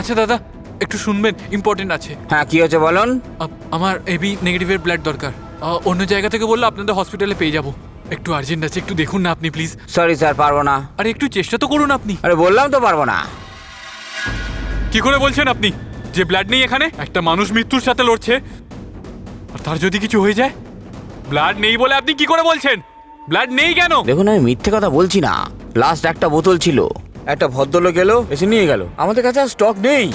আচ্ছা দাদা, একটু শুনবেন, ইম্পর্টেন্ট আছে। হ্যাঁ, কি হয়েছে বলুন। আমার এবি নেগেটিভের ব্লাড দরকার। অন্য জায়গা থেকে বললে আপনাদের হসপিটালে পেয়ে যাবো। একটু আর্জেন্ট আছে, একটু দেখুন না আপনি প্লিজ। সরি স্যার, পারবো না। আরে একটু চেষ্টা তো করুন আপনি। আরে বললাম তো পারবো না। কি করে বলছেন আপনি যে ব্লাড নেই এখানে? একটা মানুষ মৃত্যুর সাথে লড়ছে, আর তার যদি কিছু হয়ে যায়? ব্লাড নেই বলে আপনি কি করে বলছেন? ব্লাড নেই কেন? দেখুন, আমি মিথ্যে কথা বলছি না। লাস্ট একটা বোতল ছিল, একটা ভদ্রলোক এলো, এসে নিয়ে গেল। আমাদের কাছে আর স্টক নেই।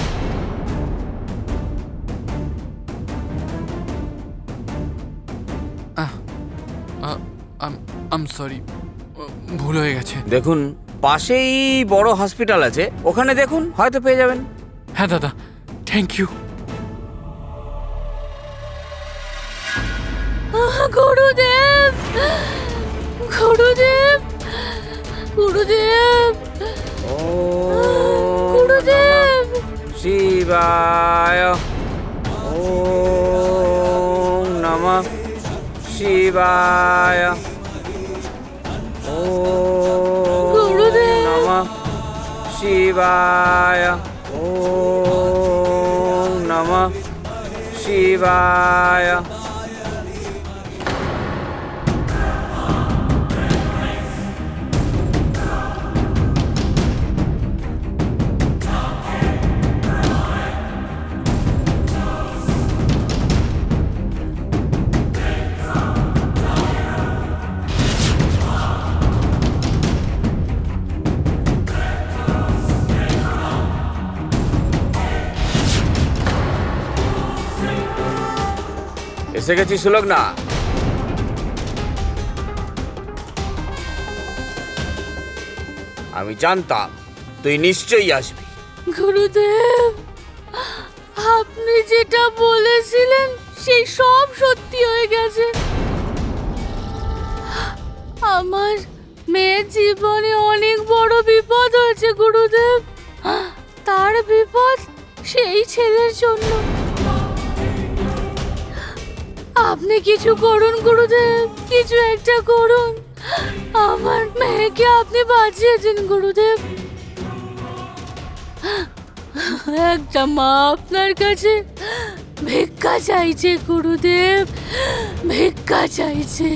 আম সরি, ভুল হয়ে গেছে। দেখুন, পাশেই বড় হসপিটাল আছে, ওখানে দেখুন, হয়তো পেয়ে যাবেন। হ্যাঁ দাদা, থ্যাংক ইউ। গুরুদেব, গুরুদেব, গুরুদেব, ও গুরুদেব। শিবায়, ওম নমঃ শিবায়, ওম গুরুদেব। নমঃ শিবায়, ওম নমঃ শিবায়। এসে গেছি সুলগ্না। আমি জানতাম তুই নিশ্চয়ই আসবি। গুরুদেব, আপনি যেটা বলেছিলেন সেই সব সত্যি হয়ে গেছে। আমার মেয়ের জীবনে অনেক বড় বিপদ হয়েছে গুরুদেব। তার বিপদ সেই ছেলের জন্য। আপনি কিছু করুন গুরুদেব, কিছু একটা করুন। আমার মেয়েকে আপনি বাঁচিয়ে দিন গুরুদেব। একটা মা আপনার কাছে ভিক্ষা চাইছে গুরুদেব, ভিক্ষা চাইছে।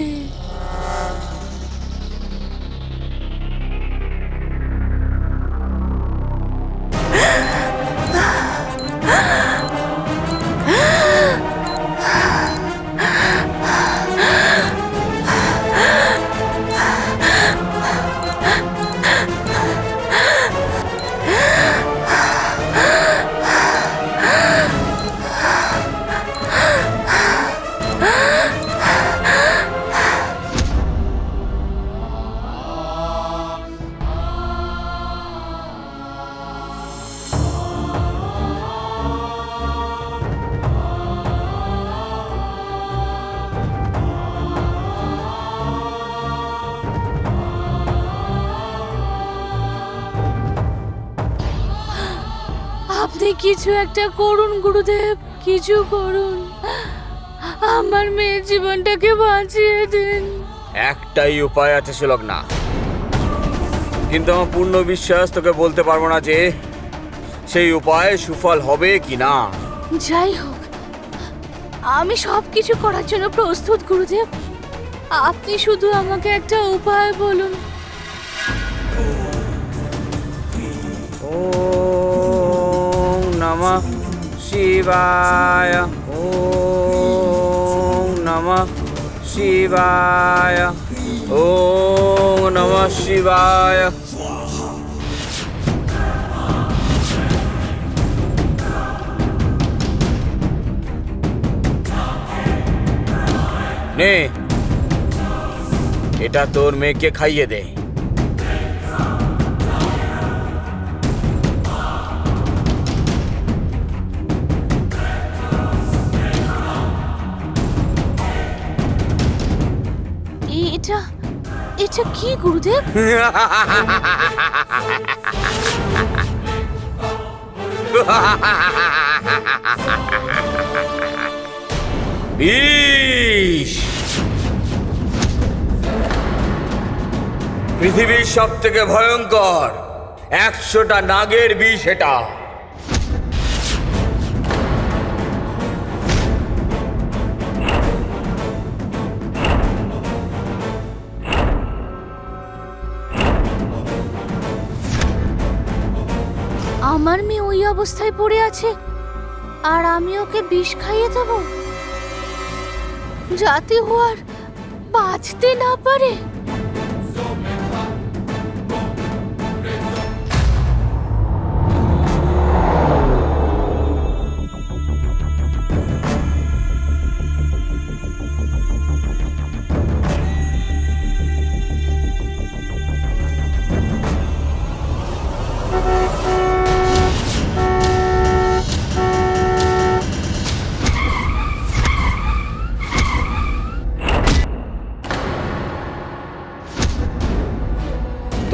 আপনি কিছু একটা করুন গুরুদেব, কিছু করুন। আমার মেয়ের জীবনটাকে বাঁচিয়ে দিন। একটাই উপায় আছে সুলগ্না, কিন্তু আমার পূর্ণ বিশ্বাস তোকে বলতে পারবো না যে সেই উপায় সুফল হবে কি না। যাই হোক, আমি সব কিছু করার জন্য প্রস্তুত গুরুদেব। আপনি শুধু আমাকে একটা উপায় বলুন। ওম নমঃ শিবায়, ওম নমঃ শিবায়, ওম নমঃ শিবায়। নে, এটা তোর মেয়েকে খাইয়ে দে। এটা এটা কি গুরুদেব? বিষ, পৃথিবীর সব থেকে ভয়ঙ্কর 100টা নাগের বিষ এটা। আমার মেয়ে ওই অবস্থায় পড়ে আছে আর আমি ওকে বিষ খাইয়ে দেব যাতে ও আর বাঁচতে না পারে?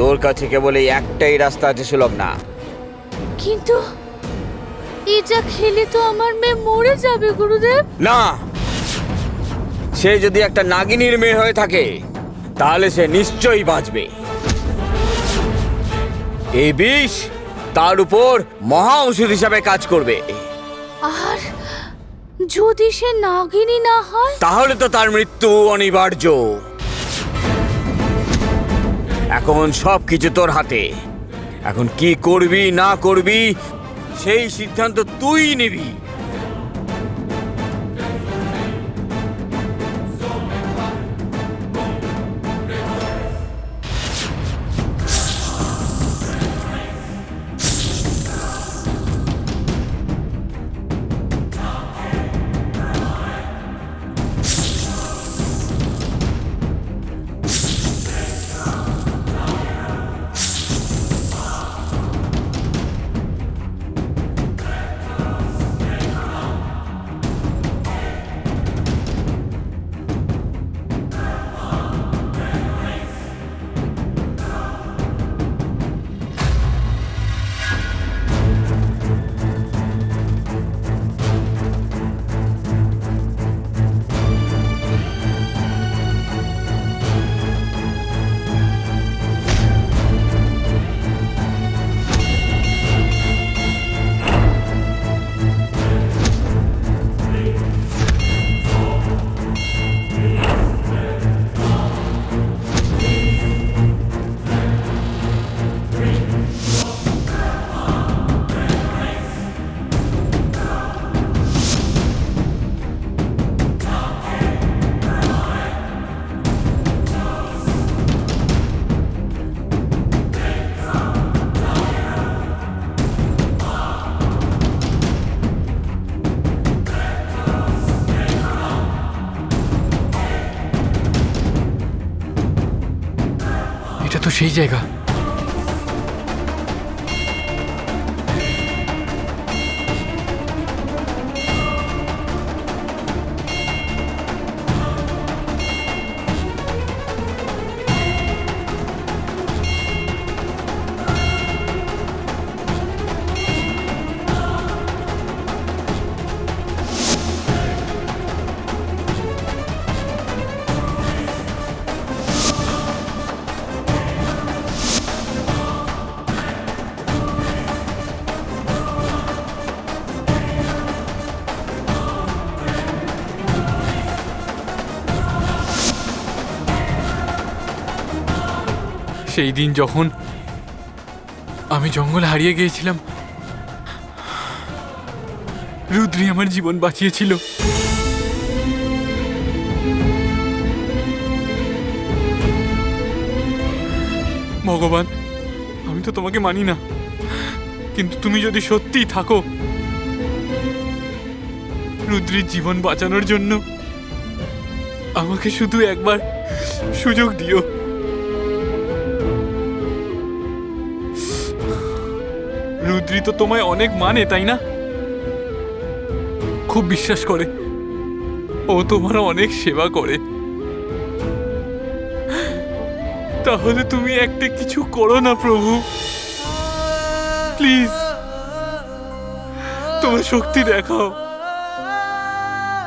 তোর কাছে কেবল এই একটাই রাস্তা আছে সুলগ্না। কিন্তু এটা খেলে তো আমার মেয়ে মরে যাবে গুরুদেব। না, সে যদি একটা নাগিনীর মেয়ে হয়ে থাকে তাহলে সে নিশ্চয়ই বাঁচবে। এই বিষ তার উপর মহা ঔষধ হিসাবে কাজ করবে। আর যদি সে নাগিনী না হয়? তাহলে তো তার মৃত্যু অনিবার্য। এখন সবকিছু তোর হাতে। এখন কি করবি না করবি সেই সিদ্ধান্ত তুই নিবি। এটা তো সেই জায়গা। সেই দিন যখন আমি জঙ্গলে হারিয়ে গিয়েছিলাম, রুদ্রি আমার জীবন বাঁচিয়েছিল। ভগবান, আমি তো তোমাকে মানি না, কিন্তু তুমি যদি সত্যিই থাকো, রুদ্রির জীবন বাঁচানোর জন্য আমাকে শুধু একবার সুযোগ দিও। রুদ্রি তো তোমায় অনেক মানে, তাই না? খুব বিশ্বাস করে, ও তোমার অনেক সেবা করে। তাহলে তুমি একটা কিছু করো না প্রভু, প্লিজ তোমার শক্তি দেখাও,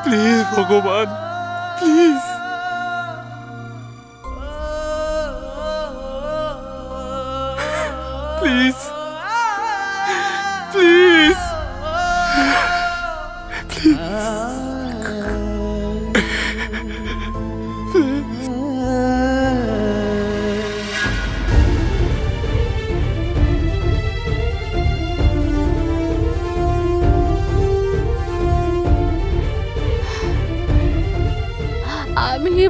প্লিজ ভগবান, প্লিজ। প্লিজ প্লিজ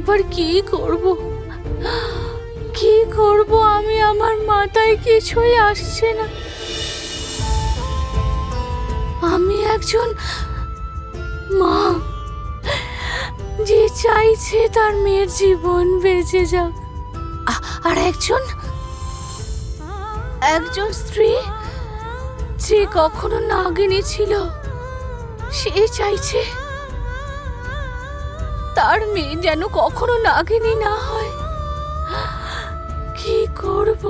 এবার কি করব? কি করব আমি? আমার মাথায় কিছুই আসছে না। আমি একজন মা যে চাইছে তার মেয়ের জীবন বেঁচে যাক, আর একজন স্ত্রী যে কখনো নাগিনী ছিল, সে চাইছে তার মেয়ে যেন কখনো নাগিনী না হয়। কি করব?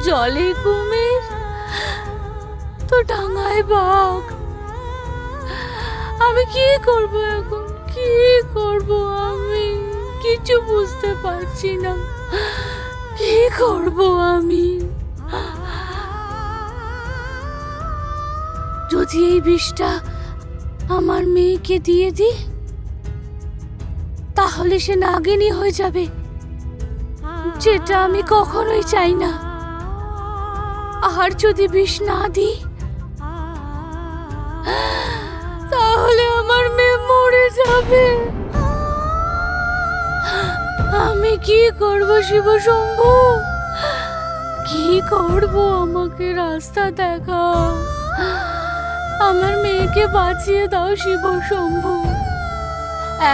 জলে কুমির তো ডাঙায় বাঘ। আমি কি করব এখন? কি করব? আমি কিছু বুঝতে পারছি না। কি করব আমি? যদি এই বিষটা আমার মেয়েকে দিয়ে দিই, তাহলে সে নাগিনী হয়ে যাবে, যেটা আমি কখনোই চাই না। আর যদি বিষ না দিই, তাহলে আমার মেয়ে মরে যাবে। আমি কি করব শিব শম্ভু? কি করব? আমাকে রাস্তা দেখাও। আমার মেয়েকে বাঁচিয়ে দাও শিব শম্ভু।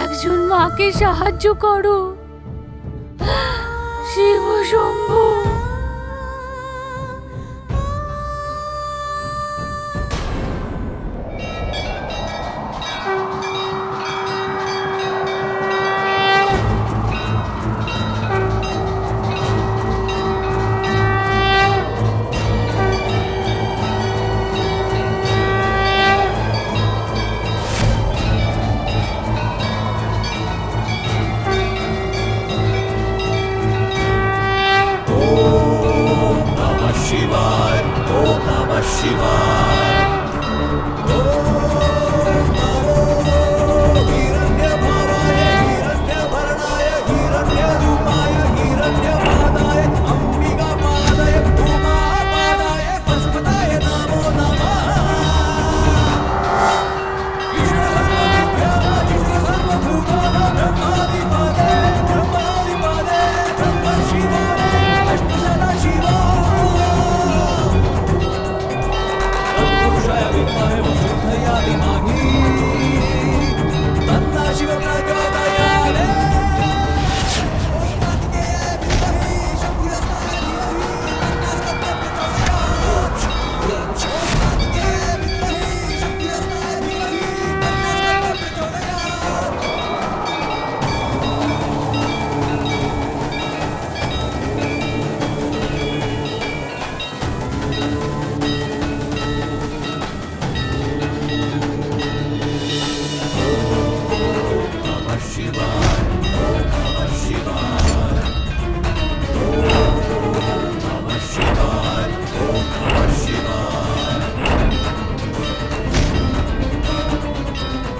একজন মাকে সাহায্য করো শিব শম্ভু।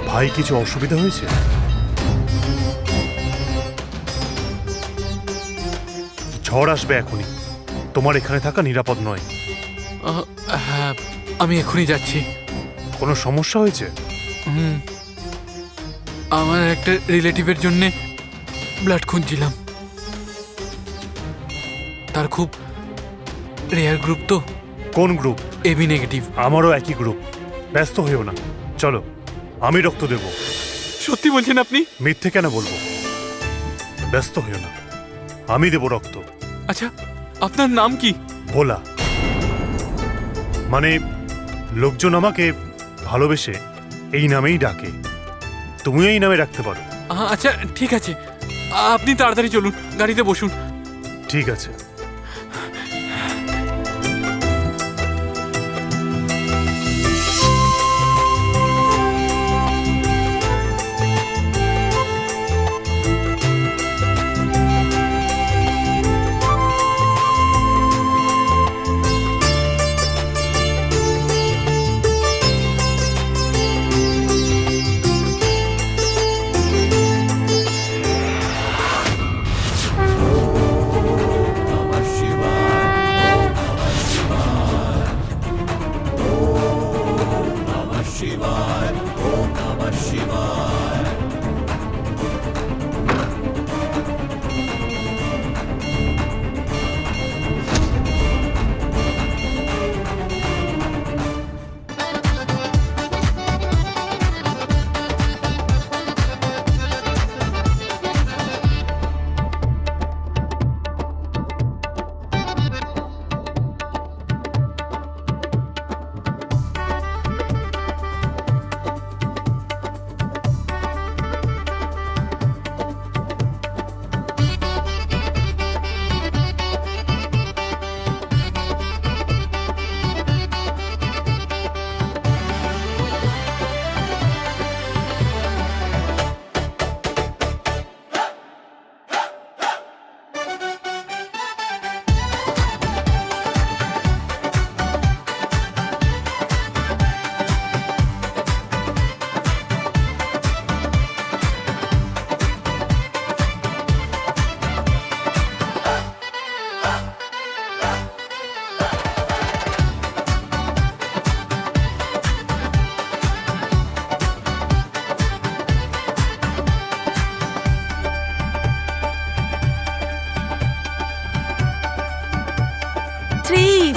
ভাই, কিছু অসুবিধা হয়েছে? ঝড় আসবে এখনই। তোমার এখানে থাকা নিরাপদ নয়। হ্যাঁ, আমি এখনই যাচ্ছি। কোনো সমস্যা হয়েছে? আমার একটা রিলেটিভের জন্যে ব্লাড খুঁজছিলাম। তার খুব রেয়ার গ্রুপ তো। কোন গ্রুপ? AB negative. আমারও একই গ্রুপ। ব্যস্ত হইও না, চলো আমি রক্ত দেব। সত্যি বলছেন আপনি? মিথ্যে কেন বলবো? ব্যস্ত হইও না, আমি দেব রক্ত। আচ্ছা, আপনার নাম কি? ভোলা। মানে লোকজন আমাকে ভালোবেসে এই নামেই ডাকে। তুমিও এই নামে রাখতে পারো। আচ্ছা ঠিক আছে, আপনি তাড়াতাড়ি চলুন, গাড়িতে বসুন। ঠিক আছে।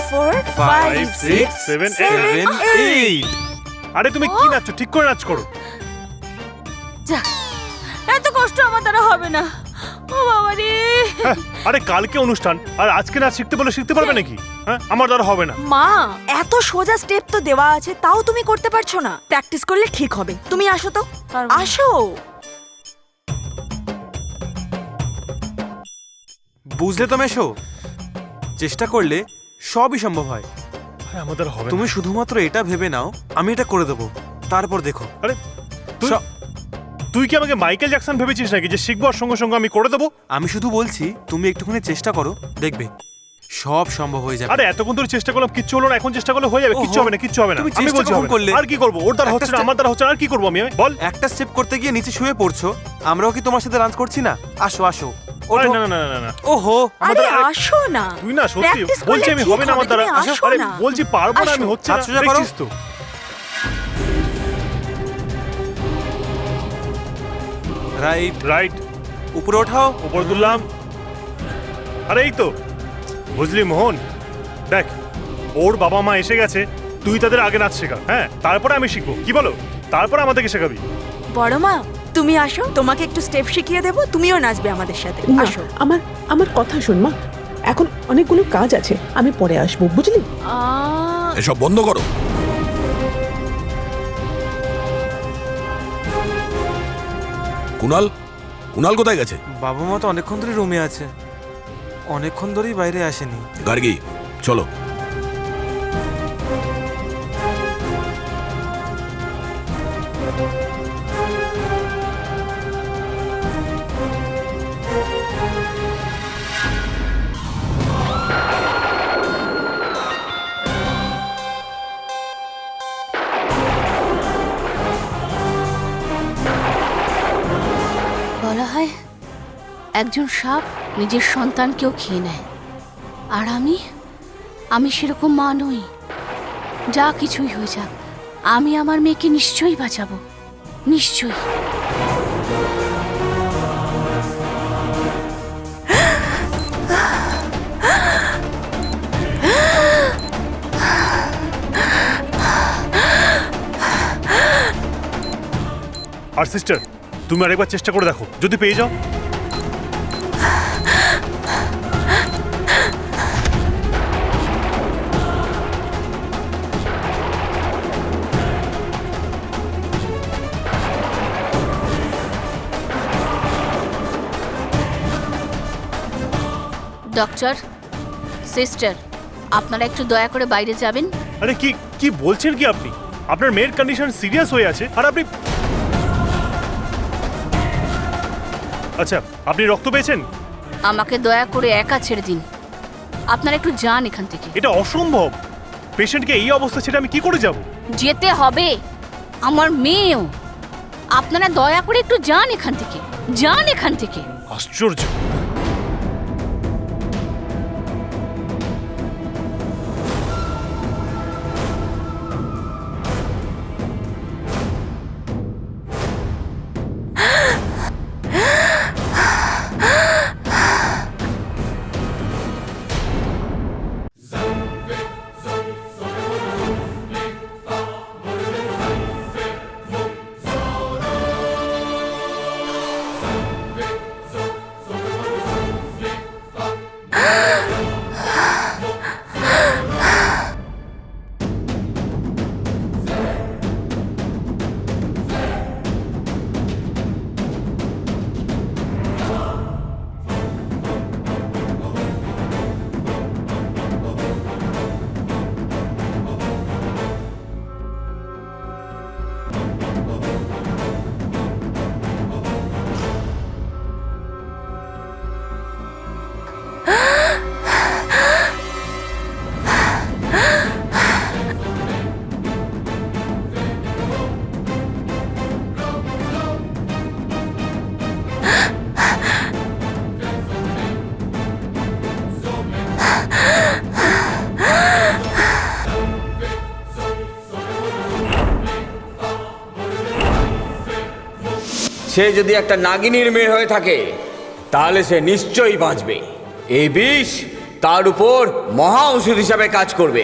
4 5 6 7 7 8 আরে তুমি কি নাচছো? ঠিক করে নাচ করো। যাক, এত কষ্ট আমার দ্বারা হবে না। ও বাবা রে! হ্যাঁ, আরে কালকে অনুষ্ঠান আর আজকে নাচ শিখতে বলে শিখতে পারবে নাকি? হ্যাঁ, আমার দ্বারা হবে না। মা, এত সোজা স্টেপ তো দেওয়া আছে, তাও তুমি করতে পারছো না। প্র্যাকটিস করলে ঠিক হবে। তুমি আসো তো, পারবো না। আসো। বুঝলে তো মেশো, চেষ্টা করলে সবই সম্ভব হয়। আরে আমার দ্বারা হবে না। তুমি শুধুমাত্র এটা ভেবে নাও আমি এটা করে দেবো, তারপর দেখো। আরে তুই কি আমাকে মাইকেল জ্যাকসন ভেবেছিস নাকি যে শিখবো আর সঙ্গে সঙ্গে আমি করে দেবো? আমি শুধু বলছি তুমি একটুখানি চেষ্টা করো, দেখবে সব সম্ভব হয়ে যাবে। আরে এতক্ষণ ধরে চেষ্টা করলাম, কিচ্ছু হলো না। এখন চেষ্টা করলে হয়ে যাবে? ওহো, কিচ্ছু হবে না, কিচ্ছু হবে না। তুমি আমি চেষ্টা বলছি কখন হবে না। করলে? আর কি করবো? ওর দ্বারা একটা হচ্ছে না, step- আমার দ্বারা হচ্ছে না, আর কি করবো আমি? বল। একটা স্টেপ করতে গিয়ে নিচে শুয়ে পড়ছো, আমরাও কি তোমার সাথে ডান্স করছি না? আসো আসো, আরে ওঠো। না না না না না। ওহো, আরে দ্বারা- আসো না। তুই না সত্যি Practice করলে বলছি আমি ঠিক হবে না আমার দ্বারা। তুমি আসো আরে না। বলছি পারবো না আমি, আসো। হচ্ছে হাত না। সোজা করো। দেখছিস তো? রাইট, রাইট, উপরে ওঠাও। উপর তুললাম। আরে এই তো, বুঝলি মোহন, দেখ ওর বাবা মা এসে গেছে, তুই তাদের আগে নাচ শেখা। হ্যাঁ, তারপরে আমি শিখবো। কি বলো? তারপরে আমাদেরকে শেখাবি। বড় মা, তুমি আসো, তোমাকে একটু স্টেপ শিখিয়ে দেবো, তুমিও নাচবে আমাদের সাথে। না, আসো। আমার আমার কথা শোন মা, এখন অনেকগুলো কাজ আছে, আমি পরে আসবো, বুঝলি? এসব বন্ধ করো। কুনাল, কুনাল কোথায় গেছে? বাবা মা তো অনেকক্ষণ ধরে রুমে আছে, অনেকক্ষণ ধরেই বাইরে আসেনি। গার্গি, চলো। বলা হয় একজন সাপ নিজের সন্তানকেও খেয়ে নেয়, আর আমি সেরকম মা নই। যা কিছুই হয়ে যাক, আমি আমার মেয়েকে নিশ্চয়ই বাঁচাবো, নিশ্চয়ই। আর সিস্টার, তুমি আরেকবার চেষ্টা করে দেখো, যদি পেয়ে যাও। ডক্টর, সিস্টার, আপনারা একটু দয়া করে বাইরে যাবেন। আরে কি কি বলছেন কি আপনি? আপনার মেয়ের কন্ডিশন সিরিয়াস হয়ে আছে আর আপনি... আচ্ছা, আপনি রক্ত পেয়েছেন? আমাকে দয়া করে একা ছেড়ে দিন। আপনারা একটু যান এখান থেকে। এটা অসম্ভব। পেশেন্টকে এই অবস্থা ছেড়ে আমি কি করে যাব? যেতে হবে, আমার মেয়েও। আপনারা দয়া করে একটু যান এখান থেকে, যান এখান থেকে। আশ্চর্য। সে যদি একটা নাগিনীর মেয়ে হয়ে থাকে তাহলে সে নিশ্চয়ই বাঁচবে। এই বিষ তার উপর মহা ওষুধ হিসাবে কাজ করবে।